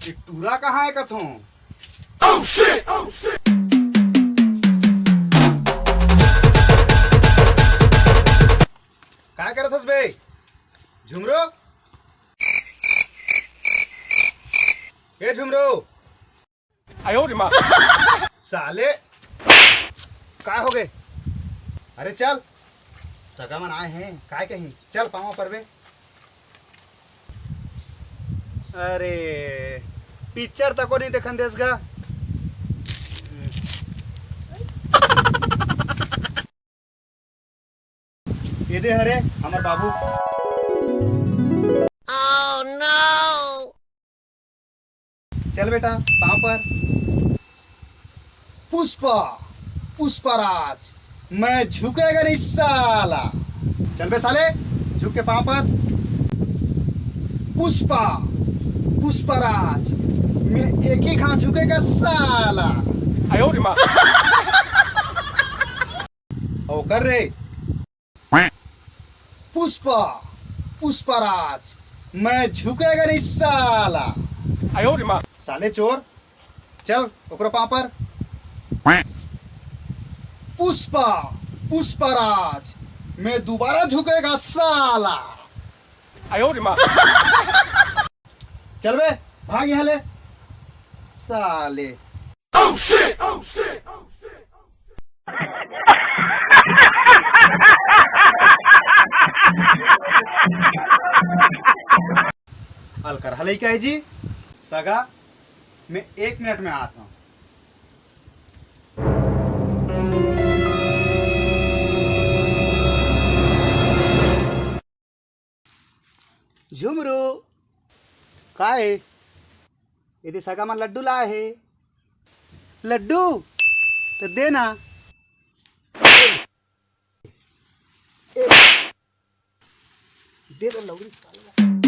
ये टूरा कहाँ है कथों? काय करत हस बे झुमरो? ए झुमरो, साले काय हो गए? अरे चल, सगा मन आए हैं, काय कहीं चल पाँव पर बे। अरे पिक्चर तको नहीं देखन देस गा। ये दे हरे हमार बाबू। Oh no! चल बेटा पाँव पर। पुष्पा, पुष्पराज, मैं झुकेगा नहीं साला। चल बे साले, झुक के पाँव पर। पुष्पा, पुष्पराज, मैं एक ही खां झुकेगा साला। ओ कर रे। पुष्पा, पुष्पराज, मैं झुकेगा नहीं साला। साले चोर, चल ओकरो पाँव पर। पुष्पा, पुष्पराज, मैं दोबारा झुकेगा साला। चल बे भाग यहाँ ले साले। हल कर हल क्या है जी सगा, मैं 1 मिनट में आता हूँ। झुमरू काय यदि सगा में लड्डू लाए है, लड्डू तो देना। दे दो लवरी साला।